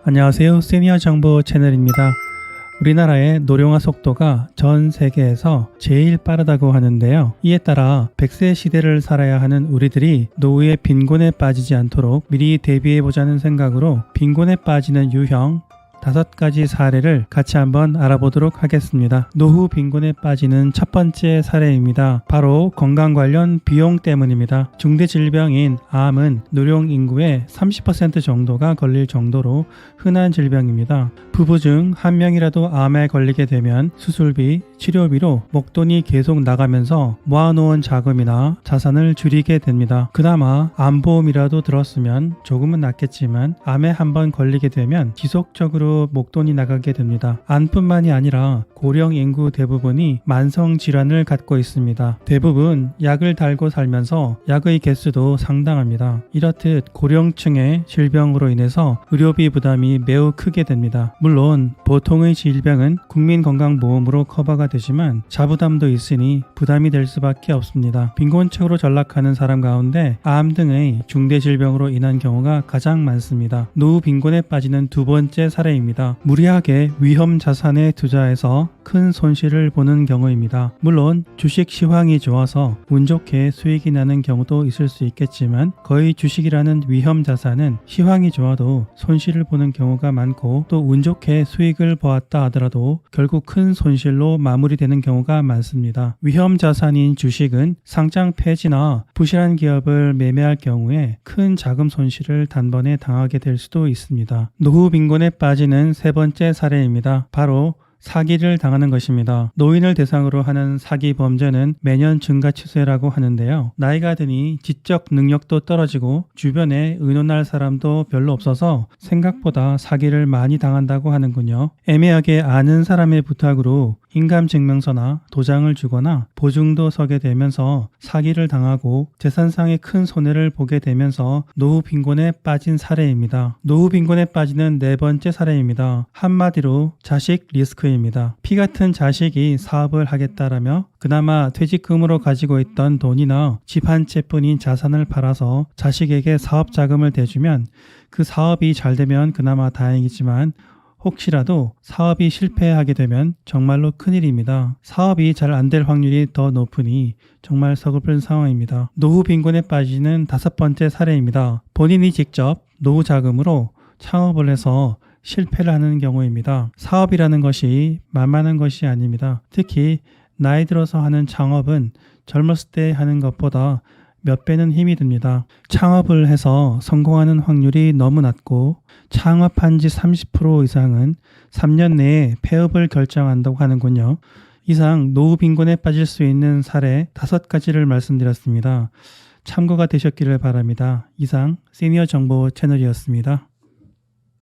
안녕하세요. 시니어 정보 채널입니다. 우리나라의 노령화 속도가 전 세계에서 제일 빠르다고 하는데요. 이에 따라 100세 시대를 살아야 하는 우리들이 노후의 빈곤에 빠지지 않도록 미리 대비해보자는 생각으로 빈곤에 빠지는 유형 5가지 사례를 같이 한번 알아보도록 하겠습니다. 노후 빈곤에 빠지는 첫 번째 사례입니다. 바로 건강 관련 비용 때문입니다. 중대 질병인 암은 노령 인구의 30% 정도가 걸릴 정도로 흔한 질병입니다. 부부 중 한 명이라도 암에 걸리게 되면 수술비, 치료비로 목돈이 계속 나가면서 모아놓은 자금이나 자산을 줄이게 됩니다. 그나마 암보험이라도 들었으면 조금은 낫겠지만 암에 한번 걸리게 되면 지속적으로 목돈이 나가게 됩니다. 암뿐만이 아니라 고령 인구 대부분이 만성 질환을 갖고 있습니다. 대부분 약을 달고 살면서 약의 개수도 상당합니다. 이렇듯 고령층의 질병으로 인해서 의료비 부담이 매우 크게 됩니다. 물론 보통의 질병은 국민건강보험으로 커버가 되지만 자부담도 있으니 부담이 될 수밖에 없습니다. 빈곤층으로 전락하는 사람 가운데 암 등의 중대 질병으로 인한 경우가 가장 많습니다. 노후 빈곤에 빠지는 두 번째 사례입니다. 무리하게 위험 자산에 투자해서 큰 손실을 보는 경우입니다. 물론 주식 시황이 좋아서 운 좋게 수익이 나는 경우도 있을 수 있겠지만 거의 주식이라는 위험 자산은 시황이 좋아도 손실을 보는 경우가 많고 또 운 좋게 수익을 보았다 하더라도 결국 큰 손실로 마무리되는 경우가 많습니다. 위험 자산인 주식은 상장 폐지나 부실한 기업을 매매할 경우에 큰 자금 손실을 단번에 당하게 될 수도 있습니다. 노후 빈곤에 빠지는 세 번째 사례입니다. 바로 사기를 당하는 것입니다. 노인을 대상으로 하는 사기 범죄는 매년 증가 추세라고 하는데요. 나이가 드니 지적 능력도 떨어지고 주변에 의논할 사람도 별로 없어서 생각보다 사기를 많이 당한다고 하는군요. 애매하게 아는 사람의 부탁으로 인감증명서나 도장을 주거나 보증도 서게 되면서 사기를 당하고 재산상의 큰 손해를 보게 되면서 노후 빈곤에 빠진 사례입니다. 노후 빈곤에 빠지는 네 번째 사례입니다. 한마디로 자식 리스크입니다. 피 같은 자식이 사업을 하겠다라며 그나마 퇴직금으로 가지고 있던 돈이나 집 한 채뿐인 자산을 팔아서 자식에게 사업 자금을 대주면 그 사업이 잘 되면 그나마 다행이지만 혹시라도 사업이 실패하게 되면 정말로 큰일입니다. 사업이 잘 안 될 확률이 더 높으니 정말 서글픈 상황입니다. 노후 빈곤에 빠지는 다섯 번째 사례입니다. 본인이 직접 노후 자금으로 창업을 해서 실패를 하는 경우입니다. 사업이라는 것이 만만한 것이 아닙니다. 특히 나이 들어서 하는 창업은 젊었을 때 하는 것보다 몇 배는 힘이 듭니다. 창업을 해서 성공하는 확률이 너무 낮고 창업한 지 30% 이상은 3년 내에 폐업을 결정한다고 하는군요. 이상 노후 빈곤에 빠질 수 있는 사례 5가지를 말씀드렸습니다. 참고가 되셨기를 바랍니다. 이상 시니어 정보 채널이었습니다.